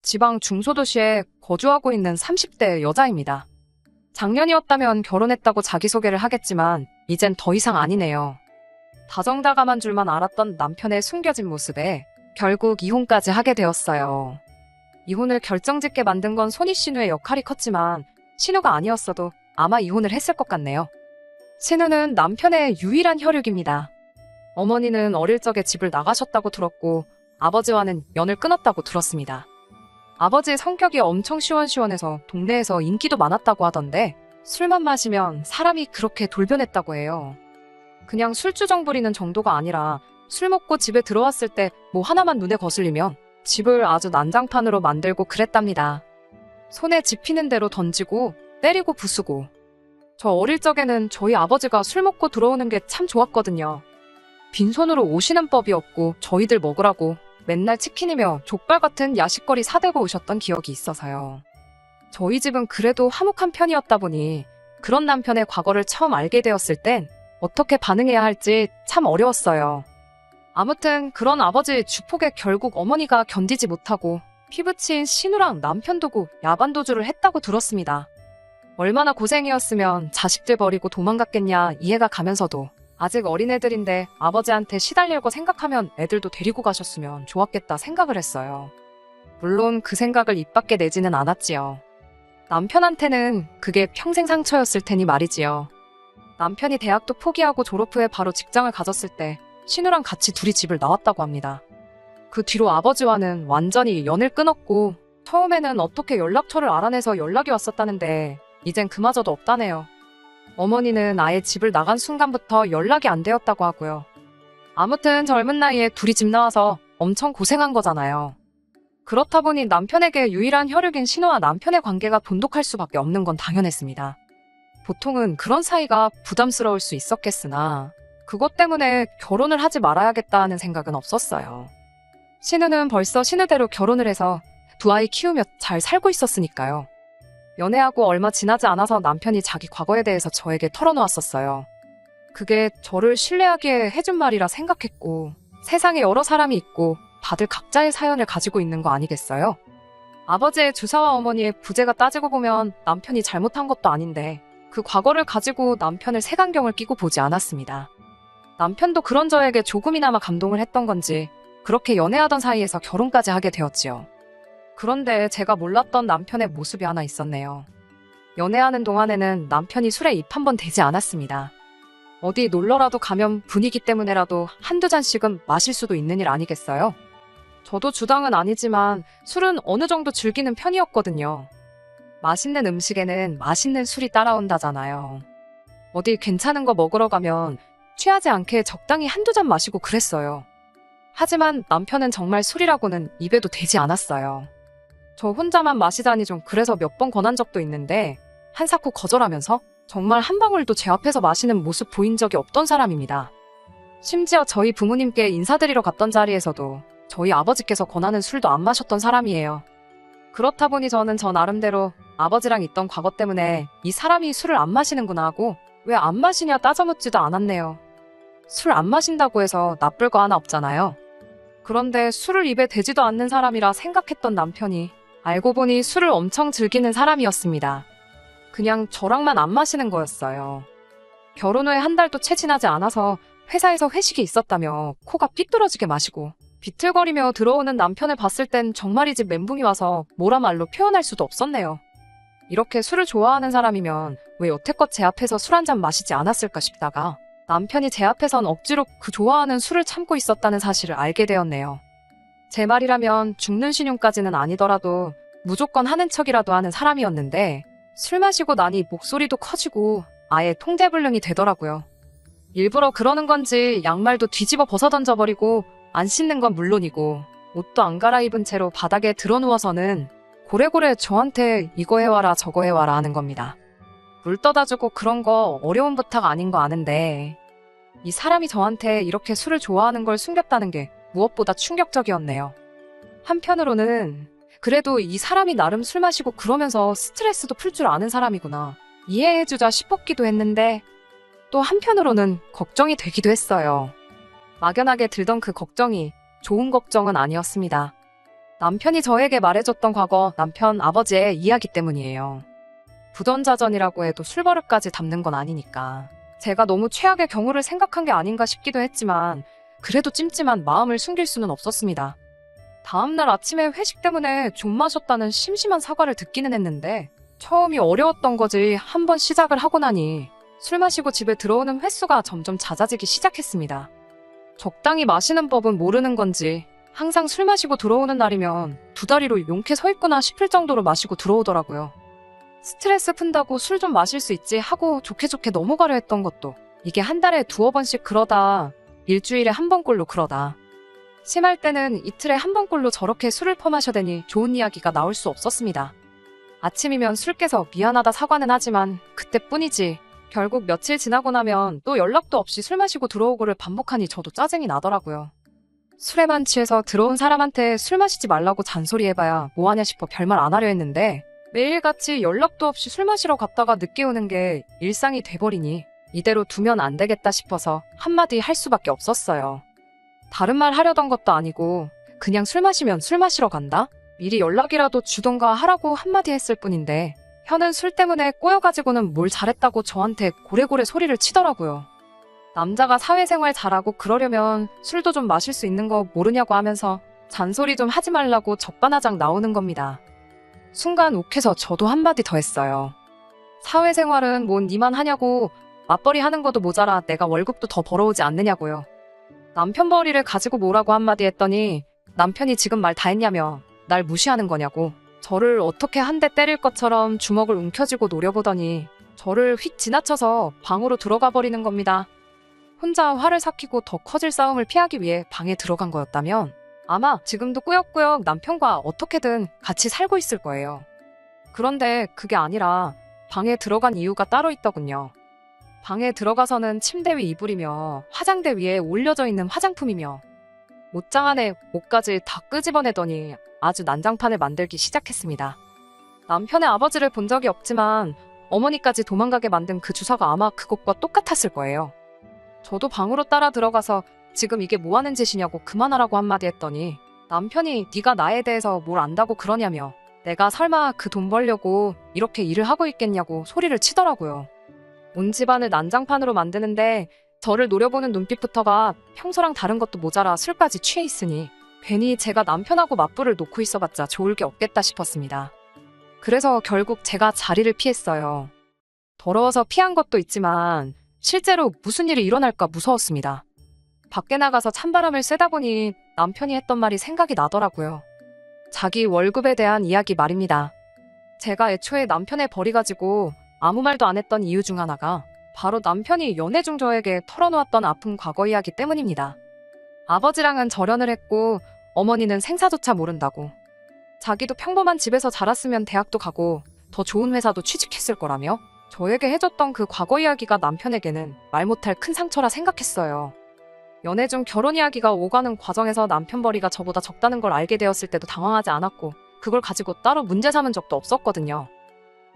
지방 중소도시에 거주하고 있는 30대 여자입니다. 작년이었다면 결혼했다고 자기소개를 하겠지만 이젠 더 이상 아니네요. 다정다감한 줄만 알았던 남편의 숨겨진 모습에 결국 이혼까지 하게 되었어요. 이혼을 결정짓게 만든 건 손희 신우의 역할이 컸지만 신우가 아니었어도 아마 이혼을 했을 것 같네요. 신우는 남편의 유일한 혈육입니다. 어머니는 어릴 적에 집을 나가셨다고 들었고 아버지와는 연을 끊었다고 들었습니다. 아버지의 성격이 엄청 시원시원해서 동네에서 인기도 많았다고 하던데 술만 마시면 사람이 그렇게 돌변했다고 해요. 그냥 술주정 부리는 정도가 아니라 술 먹고 집에 들어왔을 때 뭐 하나만 눈에 거슬리면 집을 아주 난장판으로 만들고 그랬답니다. 손에 집히는 대로 던지고 때리고 부수고. 저 어릴 적에는 저희 아버지가 술 먹고 들어오는 게 참 좋았거든요. 빈손으로 오시는 법이 없고 저희들 먹으라고 맨날 치킨이며 족발 같은 야식거리 사들고 오셨던 기억이 있어서요. 저희 집은 그래도 화목한 편이었다 보니 그런 남편의 과거를 처음 알게 되었을 땐 어떻게 반응해야 할지 참 어려웠어요. 아무튼 그런 아버지의 주폭에 결국 어머니가 견디지 못하고 피부치인 신우랑 남편 두고 야반도주를 했다고 들었습니다. 얼마나 고생이었으면 자식들 버리고 도망갔겠냐 이해가 가면서도 아직 어린애들인데 아버지한테 시달릴 거 생각하면 애들도 데리고 가셨으면 좋았겠다 생각을 했어요. 물론 그 생각을 입 밖에 내지는 않았지요. 남편한테는 그게 평생 상처였을 테니 말이지요. 남편이 대학도 포기하고 졸업 후에 바로 직장을 가졌을 때 신우랑 같이 둘이 집을 나왔다고 합니다. 그 뒤로 아버지와는 완전히 연을 끊었고 처음에는 어떻게 연락처를 알아내서 연락이 왔었다는데 이젠 그마저도 없다네요. 어머니는 아예 집을 나간 순간부터 연락이 안 되었다고 하고요. 아무튼 젊은 나이에 둘이 집 나와서 엄청 고생한 거잖아요. 그렇다 보니 남편에게 유일한 혈육인 신우와 남편의 관계가 돈독할 수밖에 없는 건 당연했습니다. 보통은 그런 사이가 부담스러울 수 있었겠으나 그것 때문에 결혼을 하지 말아야겠다는 생각은 없었어요. 신우는 벌써 신우대로 결혼을 해서 두 아이 키우며 잘 살고 있었으니까요. 연애하고 얼마 지나지 않아서 남편이 자기 과거에 대해서 저에게 털어놓았었어요. 그게 저를 신뢰하게 해준 말이라 생각했고 세상에 여러 사람이 있고 다들 각자의 사연을 가지고 있는 거 아니겠어요? 아버지의 주사와 어머니의 부재가 따지고 보면 남편이 잘못한 것도 아닌데 그 과거를 가지고 남편을 색안경을 끼고 보지 않았습니다. 남편도 그런 저에게 조금이나마 감동을 했던 건지 그렇게 연애하던 사이에서 결혼까지 하게 되었지요. 그런데 제가 몰랐던 남편의 모습이 하나 있었네요. 연애하는 동안에는 남편이 술에 입 한 번 대지 않았습니다. 어디 놀러라도 가면 분위기 때문에라도 한두 잔씩은 마실 수도 있는 일 아니겠어요? 저도 주당은 아니지만 술은 어느 정도 즐기는 편이었거든요. 맛있는 음식에는 맛있는 술이 따라온다잖아요. 어디 괜찮은 거 먹으러 가면 취하지 않게 적당히 한두 잔 마시고 그랬어요. 하지만 남편은 정말 술이라고는 입에도 대지 않았어요. 저 혼자만 마시자니 좀 그래서 몇 번 권한 적도 있는데 한사코 거절하면서 정말 한 방울도 제 앞에서 마시는 모습 보인 적이 없던 사람입니다. 심지어 저희 부모님께 인사드리러 갔던 자리에서도 저희 아버지께서 권하는 술도 안 마셨던 사람이에요. 그렇다 보니 저는 저 나름대로 아버지랑 있던 과거 때문에 이 사람이 술을 안 마시는구나 하고 왜 안 마시냐 따져묻지도 않았네요. 술 안 마신다고 해서 나쁠 거 하나 없잖아요. 그런데 술을 입에 대지도 않는 사람이라 생각했던 남편이 알고 보니 술을 엄청 즐기는 사람이었습니다. 그냥 저랑만 안 마시는 거였어요. 결혼 후에 한 달도 채 지나지 않아서 회사에서 회식이 있었다며 코가 삐뚤어지게 마시고 비틀거리며 들어오는 남편을 봤을 땐 정말이지 멘붕이 와서 뭐라 말로 표현할 수도 없었네요. 이렇게 술을 좋아하는 사람이면 왜 여태껏 제 앞에서 술 한 잔 마시지 않았을까 싶다가 남편이 제 앞에선 억지로 그 좋아하는 술을 참고 있었다는 사실을 알게 되었네요. 제 말이라면 죽는 신용까지는 아니더라도 무조건 하는 척이라도 하는 사람이었는데 술 마시고 나니 목소리도 커지고 아예 통제불능이 되더라고요. 일부러 그러는 건지 양말도 뒤집어 벗어 던져버리고 안 씻는 건 물론이고 옷도 안 갈아입은 채로 바닥에 드러누워서는 고래고래 저한테 이거 해와라 저거 해와라 하는 겁니다. 물 떠다주고 그런 거 어려운 부탁 아닌 거 아는데 이 사람이 저한테 이렇게 술을 좋아하는 걸 숨겼다는 게 무엇보다 충격적이었네요. 한편으로는 그래도 이 사람이 나름 술 마시고 그러면서 스트레스도 풀 줄 아는 사람이구나 이해해주자 싶었기도 했는데 또 한편으로는 걱정이 되기도 했어요. 막연하게 들던 그 걱정이 좋은 걱정은 아니었습니다. 남편이 저에게 말해줬던 과거 남편 아버지의 이야기 때문이에요. 부전자전이라고 해도 술버릇까지 담는 건 아니니까. 제가 너무 최악의 경우를 생각한 게 아닌가 싶기도 했지만 그래도 찜찜한 마음을 숨길 수는 없었습니다. 다음날 아침에 회식 때문에 좀 마셨다는 심심한 사과를 듣기는 했는데 처음이 어려웠던 거지 한번 시작을 하고 나니 술 마시고 집에 들어오는 횟수가 점점 잦아지기 시작했습니다. 적당히 마시는 법은 모르는 건지 항상 술 마시고 들어오는 날이면 두 다리로 용케 서 있구나 싶을 정도로 마시고 들어오더라고요. 스트레스 푼다고 술 좀 마실 수 있지 하고 좋게 좋게 넘어가려 했던 것도 이게 한 달에 두어 번씩 그러다 일주일에 한 번꼴로 그러다 심할 때는 이틀에 한 번꼴로 저렇게 술을 퍼마셔대니 좋은 이야기가 나올 수 없었습니다. 아침이면 술 깨서 미안하다 사과는 하지만 그때뿐이지 결국 며칠 지나고 나면 또 연락도 없이 술 마시고 들어오고를 반복하니 저도 짜증이 나더라고요. 술에만 취해서 들어온 사람한테 술 마시지 말라고 잔소리해봐야 뭐하냐 싶어 별말 안 하려 했는데 매일같이 연락도 없이 술 마시러 갔다가 늦게 오는 게 일상이 돼버리니 이대로 두면 안 되겠다 싶어서 한마디 할 수밖에 없었어요. 다른 말 하려던 것도 아니고 그냥 술 마시면 술 마시러 간다? 미리 연락이라도 주던가 하라고 한마디 했을 뿐인데 현은 술 때문에 꼬여가지고는 뭘 잘했다고 저한테 고래고래 소리를 치더라고요. 남자가 사회생활 잘하고 그러려면 술도 좀 마실 수 있는 거 모르냐고 하면서 잔소리 좀 하지 말라고 적반하장 나오는 겁니다. 순간 욱해서 저도 한마디 더 했어요. 사회생활은 뭔 니만 하냐고 맞벌이 하는 것도 모자라 내가 월급도 더 벌어오지 않느냐고요. 남편 벌이를 가지고 뭐라고 한마디 했더니 남편이 지금 말 다 했냐며 날 무시하는 거냐고 저를 어떻게 한 대 때릴 것처럼 주먹을 움켜쥐고 노려보더니 저를 휙 지나쳐서 방으로 들어가 버리는 겁니다. 혼자 화를 삭히고 더 커질 싸움을 피하기 위해 방에 들어간 거였다면 아마 지금도 꾸역꾸역 남편과 어떻게든 같이 살고 있을 거예요. 그런데 그게 아니라 방에 들어간 이유가 따로 있더군요. 방에 들어가서는 침대 위 이불이며 화장대 위에 올려져 있는 화장품이며 옷장 안에 옷까지 다 끄집어내더니 아주 난장판을 만들기 시작했습니다. 남편의 아버지를 본 적이 없지만 어머니까지 도망가게 만든 그 주사가 아마 그것과 똑같았을 거예요. 저도 방으로 따라 들어가서 지금 이게 뭐 하는 짓이냐고 그만하라고 한마디 했더니 남편이 네가 나에 대해서 뭘 안다고 그러냐며 내가 설마 그 돈 벌려고 이렇게 일을 하고 있겠냐고 소리를 치더라고요. 온 집안을 난장판으로 만드는데 저를 노려보는 눈빛부터가 평소랑 다른 것도 모자라 술까지 취해 있으니 괜히 제가 남편하고 맞불을 놓고 있어봤자 좋을 게 없겠다 싶었습니다. 그래서 결국 제가 자리를 피했어요. 더러워서 피한 것도 있지만 실제로 무슨 일이 일어날까 무서웠습니다. 밖에 나가서 찬바람을 쐬다 보니 남편이 했던 말이 생각이 나더라고요. 자기 월급에 대한 이야기 말입니다. 제가 애초에 남편의 벌이 가지고 아무 말도 안 했던 이유 중 하나가 바로 남편이 연애 중 저에게 털어놓았던 아픈 과거 이야기 때문입니다. 아버지랑은 절연을 했고 어머니는 생사조차 모른다고. 자기도 평범한 집에서 자랐으면 대학도 가고 더 좋은 회사도 취직했을 거라며 저에게 해줬던 그 과거 이야기가 남편에게는 말 못할 큰 상처라 생각했어요. 연애 중 결혼 이야기가 오가는 과정에서 남편 벌이가 저보다 적다는 걸 알게 되었을 때도 당황하지 않았고 그걸 가지고 따로 문제 삼은 적도 없었거든요.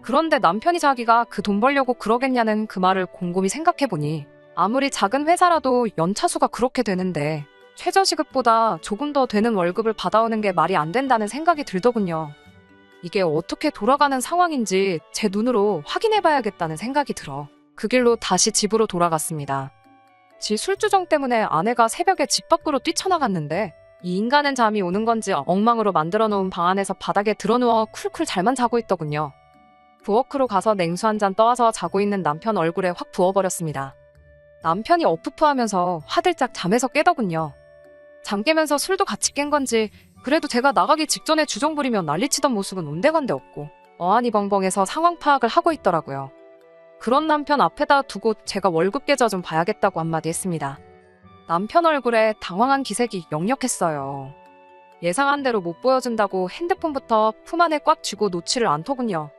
그런데 남편이 자기가 그 돈 벌려고 그러겠냐는 그 말을 곰곰이 생각해보니 아무리 작은 회사라도 연차수가 그렇게 되는데 최저시급보다 조금 더 되는 월급을 받아오는 게 말이 안 된다는 생각이 들더군요. 이게 어떻게 돌아가는 상황인지 제 눈으로 확인해봐야겠다는 생각이 들어 그 길로 다시 집으로 돌아갔습니다. 지 술주정 때문에 아내가 새벽에 집 밖으로 뛰쳐나갔는데 이 인간은 잠이 오는 건지 엉망으로 만들어 놓은 방 안에서 바닥에 드러누워 쿨쿨 잘만 자고 있더군요. 부엌으로 가서 냉수 한 잔 떠와서 자고 있는 남편 얼굴에 확 부어버렸습니다. 남편이 어프프하면서 화들짝 잠에서 깨더군요. 잠 깨면서 술도 같이 깬 건지 그래도 제가 나가기 직전에 주정 부리며 난리치던 모습은 온데간데 없고 어안이 벙벙해서 상황 파악을 하고 있더라고요. 그런 남편 앞에다 두고 제가 월급 계좌 좀 봐야겠다고 한마디 했습니다. 남편 얼굴에 당황한 기색이 역력했어요. 예상한 대로 못 보여준다고 핸드폰부터 품 안에 꽉 쥐고 놓지를 않더군요.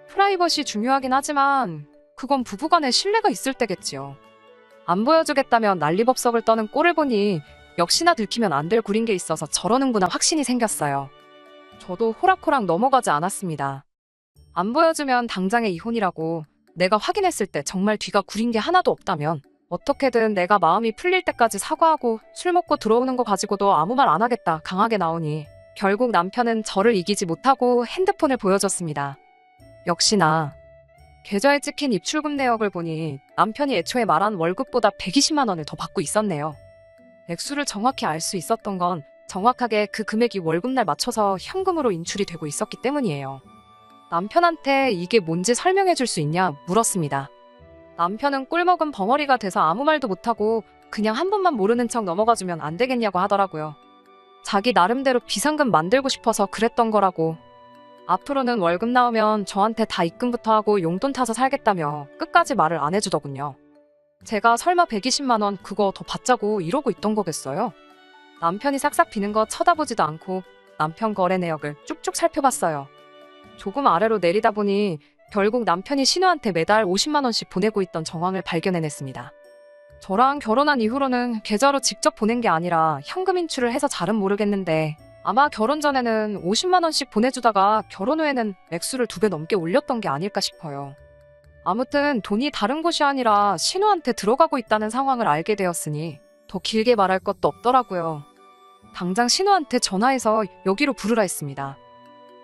프라이버시 중요하긴 하지만 그건 부부간에 신뢰가 있을 때겠지요. 안 보여주겠다면 난리법석을 떠는 꼴을 보니 역시나 들키면 안 될 굴인 게 있어서 저러는구나 확신이 생겼어요. 저도 호락호락 넘어가지 않았습니다. 안 보여주면 당장의 이혼이라고 내가 확인했을 때 정말 뒤가 구린 게 하나도 없다면 어떻게든 내가 마음이 풀릴 때까지 사과하고 술 먹고 들어오는 거 가지고도 아무 말 안 하겠다 강하게 나오니 결국 남편은 저를 이기지 못하고 핸드폰을 보여줬습니다. 역시나 계좌에 찍힌 입출금 내역을 보니 남편이 애초에 말한 월급보다 120만 원을 더 받고 있었네요. 액수를 정확히 알 수 있었던 건 정확하게 그 금액이 월급날 맞춰서 현금으로 인출이 되고 있었기 때문이에요. 남편한테 이게 뭔지 설명해 줄 수 있냐 물었습니다. 남편은 꿀먹은 벙어리가 돼서 아무 말도 못하고 그냥 한 번만 모르는 척 넘어가주면 안 되겠냐고 하더라고요. 자기 나름대로 비상금 만들고 싶어서 그랬던 거라고. 앞으로는 월급 나오면 저한테 다 입금부터 하고 용돈 타서 살겠다며 끝까지 말을 안 해주더군요. 제가 설마 120만 원 그거 더 받자고 이러고 있던 거겠어요? 남편이 싹싹 비는 거 쳐다보지도 않고 남편 거래 내역을 쭉쭉 살펴봤어요. 조금 아래로 내리다 보니 결국 남편이 신우한테 매달 50만 원씩 보내고 있던 정황을 발견해냈습니다. 저랑 결혼한 이후로는 계좌로 직접 보낸 게 아니라 현금 인출을 해서 잘은 모르겠는데 아마 결혼 전에는 50만 원씩 보내주다가 결혼 후에는 액수를 2배 넘게 올렸던 게 아닐까 싶어요. 아무튼 돈이 다른 곳이 아니라 신우한테 들어가고 있다는 상황을 알게 되었으니 더 길게 말할 것도 없더라고요. 당장 신우한테 전화해서 여기로 부르라 했습니다.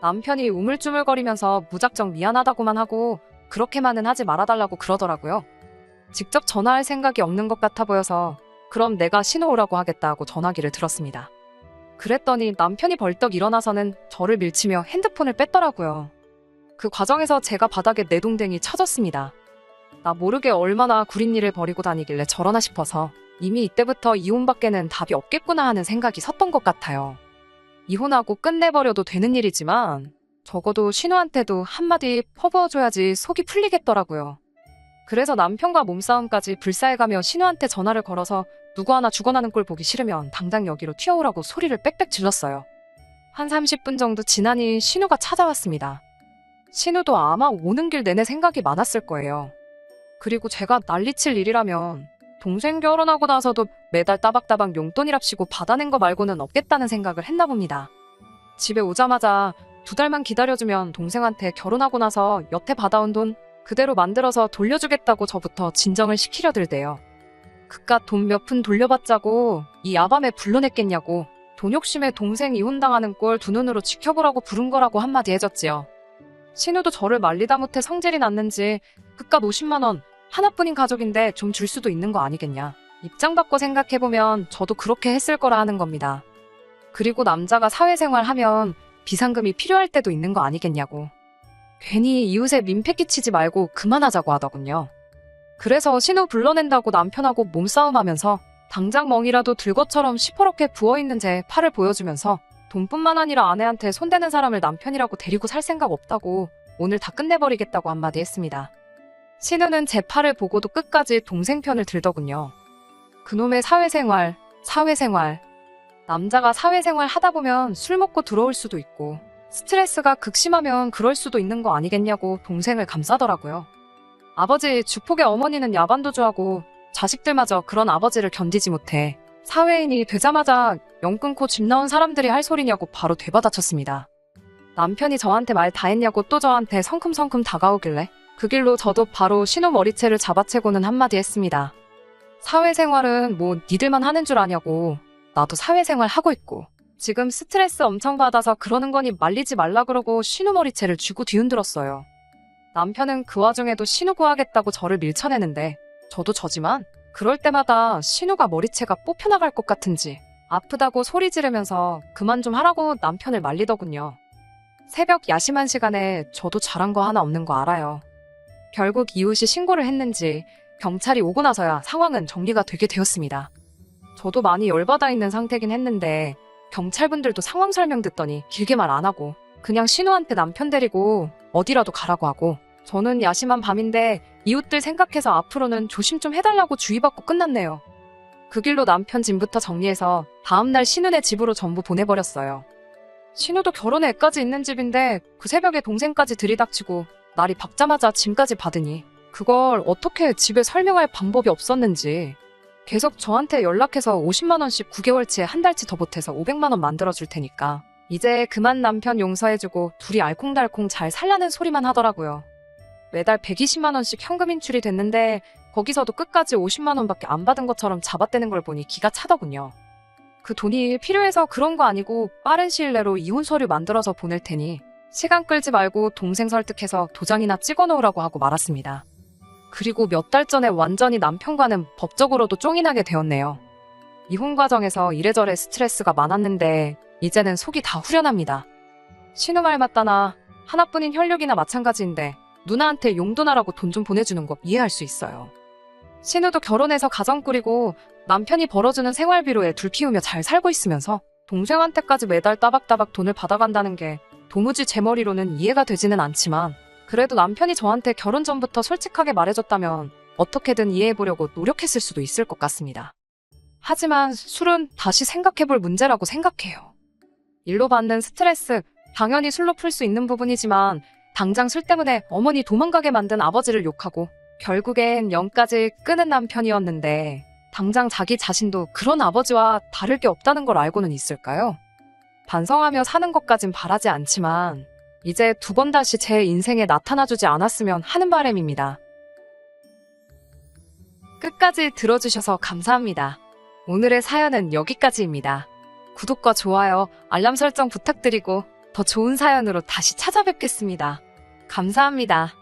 남편이 우물쭈물거리면서 무작정 미안하다고만 하고 그렇게만은 하지 말아달라고 그러더라고요. 직접 전화할 생각이 없는 것 같아 보여서 그럼 내가 신우 오라고 하겠다 하고 전화기를 들었습니다. 그랬더니 남편이 벌떡 일어나서는 저를 밀치며 핸드폰을 뺐더라고요. 그 과정에서 제가 바닥에 내동댕이 쳐졌습니다. 나 모르게 얼마나 구린 일을 벌이고 다니길래 저러나 싶어서 이미 이때부터 이혼밖에는 답이 없겠구나 하는 생각이 섰던 것 같아요. 이혼하고 끝내버려도 되는 일이지만 적어도 신우한테도 한마디 퍼부어줘야지 속이 풀리겠더라고요. 그래서 남편과 몸싸움까지 불사해가며 신우한테 전화를 걸어서 누구 하나 죽어나는 꼴 보기 싫으면 당장 여기로 튀어오라고 소리를 빽빽 질렀어요. 한 30분 정도 지나니 신우가 찾아왔습니다. 신우도 아마 오는 길 내내 생각이 많았을 거예요. 그리고 제가 난리칠 일이라면 동생 결혼하고 나서도 매달 따박따박 용돈이랍시고 받아낸 거 말고는 없겠다는 생각을 했나 봅니다. 집에 오자마자 2달만 기다려주면 동생한테 결혼하고 나서 여태 받아온 돈 그대로 만들어서 돌려주겠다고 저부터 진정을 시키려 들대요. 그깟 돈 몇 푼 돌려받자고 이 야밤에 불러냈겠냐고 돈 욕심에 동생 이혼당하는 꼴 두 눈으로 지켜보라고 부른 거라고 한마디 해줬지요. 신우도 저를 말리다 못해 성질이 났는지 그깟 50만 원 하나뿐인 가족인데 좀 줄 수도 있는 거 아니겠냐. 입장 바꿔 생각해보면 저도 그렇게 했을 거라 하는 겁니다. 그리고 남자가 사회생활 하면 비상금이 필요할 때도 있는 거 아니겠냐고. 괜히 이웃에 민폐 끼치지 말고 그만하자고 하더군요. 그래서 신우 불러낸다고 남편하고 몸싸움하면서 당장 멍이라도 들 것처럼 시퍼렇게 부어있는 제 팔을 보여주면서 돈뿐만 아니라 아내한테 손대는 사람을 남편이라고 데리고 살 생각 없다고 오늘 다 끝내버리겠다고 한마디 했습니다. 신우는 제 팔을 보고도 끝까지 동생 편을 들더군요. 그놈의 사회생활. 남자가 사회생활 하다 보면 술 먹고 들어올 수도 있고 스트레스가 극심하면 그럴 수도 있는 거 아니겠냐고 동생을 감싸더라고요. 아버지 주폭의 어머니는 야반도주하고 자식들마저 그런 아버지를 견디지 못해 사회인이 되자마자 영 끊고 집 나온 사람들이 할 소리냐고 바로 되받아쳤습니다. 남편이 저한테 말 다 했냐고 또 저한테 성큼성큼 다가오길래 그 길로 저도 바로 신우 머리채를 잡아채고는 한마디 했습니다. 사회생활은 뭐 니들만 하는 줄 아냐고. 나도 사회생활 하고 있고 지금 스트레스 엄청 받아서 그러는 거니 말리지 말라 그러고 신우 머리채를 쥐고 뒤흔들었어요. 남편은 그 와중에도 신우 구하겠다고 저를 밀쳐내는데 저도 저지만 그럴 때마다 신우가 머리채가 뽑혀나갈 것 같은지 아프다고 소리 지르면서 그만 좀 하라고 남편을 말리더군요. 새벽 야심한 시간에 저도 잘한 거 하나 없는 거 알아요. 결국 이웃이 신고를 했는지 경찰이 오고 나서야 상황은 정리가 되게 되었습니다. 저도 많이 열받아 있는 상태긴 했는데 경찰분들도 상황 설명 듣더니 길게 말 안 하고 그냥 신우한테 남편 데리고 어디라도 가라고 하고 저는 야심한 밤인데 이웃들 생각해서 앞으로는 조심 좀 해달라고 주의받고 끝났네요. 그 길로 남편 짐부터 정리해서 다음날 신우네 집으로 전부 보내버렸어요. 신우도 결혼에 애까지 있는 집인데 그 새벽에 동생까지 들이닥치고 날이 밝자마자 짐까지 받으니 그걸 어떻게 집에 설명할 방법이 없었는지 계속 저한테 연락해서 50만 원씩 9개월치에 한 달치 더 보태서 500만 원 만들어줄 테니까 이제 그만 남편 용서해주고 둘이 알콩달콩 잘 살라는 소리만 하더라고요. 매달 120만 원씩 현금 인출이 됐는데 거기서도 끝까지 50만 원밖에 안 받은 것처럼 잡아떼는 걸 보니 기가 차더군요. 그 돈이 필요해서 그런 거 아니고 빠른 시일 내로 이혼 서류 만들어서 보낼 테니 시간 끌지 말고 동생 설득해서 도장이나 찍어 놓으라고 하고 말았습니다. 그리고 몇 달 전에 완전히 남편과는 법적으로도 쫑이 나게 되었네요. 이혼 과정에서 이래저래 스트레스가 많았는데 이제는 속이 다 후련합니다. 신우 말 맞다나 하나뿐인 혈육이나 마찬가지인데 누나한테 용돈하라고 돈 좀 보내주는 거 이해할 수 있어요. 신우도 결혼해서 가정 꾸리고 남편이 벌어주는 생활비로 애 둘 키우며 잘 살고 있으면서 동생한테까지 매달 따박따박 돈을 받아간다는 게 도무지 제 머리로는 이해가 되지는 않지만 그래도 남편이 저한테 결혼 전부터 솔직하게 말해줬다면 어떻게든 이해해보려고 노력했을 수도 있을 것 같습니다. 하지만 술은 다시 생각해볼 문제라고 생각해요. 일로 받는 스트레스, 당연히 술로 풀 수 있는 부분이지만 당장 술 때문에 어머니 도망가게 만든 아버지를 욕하고 결국엔 영까지 끄는 남편이었는데 당장 자기 자신도 그런 아버지와 다를 게 없다는 걸 알고는 있을까요? 반성하며 사는 것까진 바라지 않지만 이제 두 번 다시 제 인생에 나타나주지 않았으면 하는 바람입니다. 끝까지 들어주셔서 감사합니다. 오늘의 사연은 여기까지입니다. 구독과 좋아요, 알람 설정 부탁드리고 더 좋은 사연으로 다시 찾아뵙겠습니다. 감사합니다.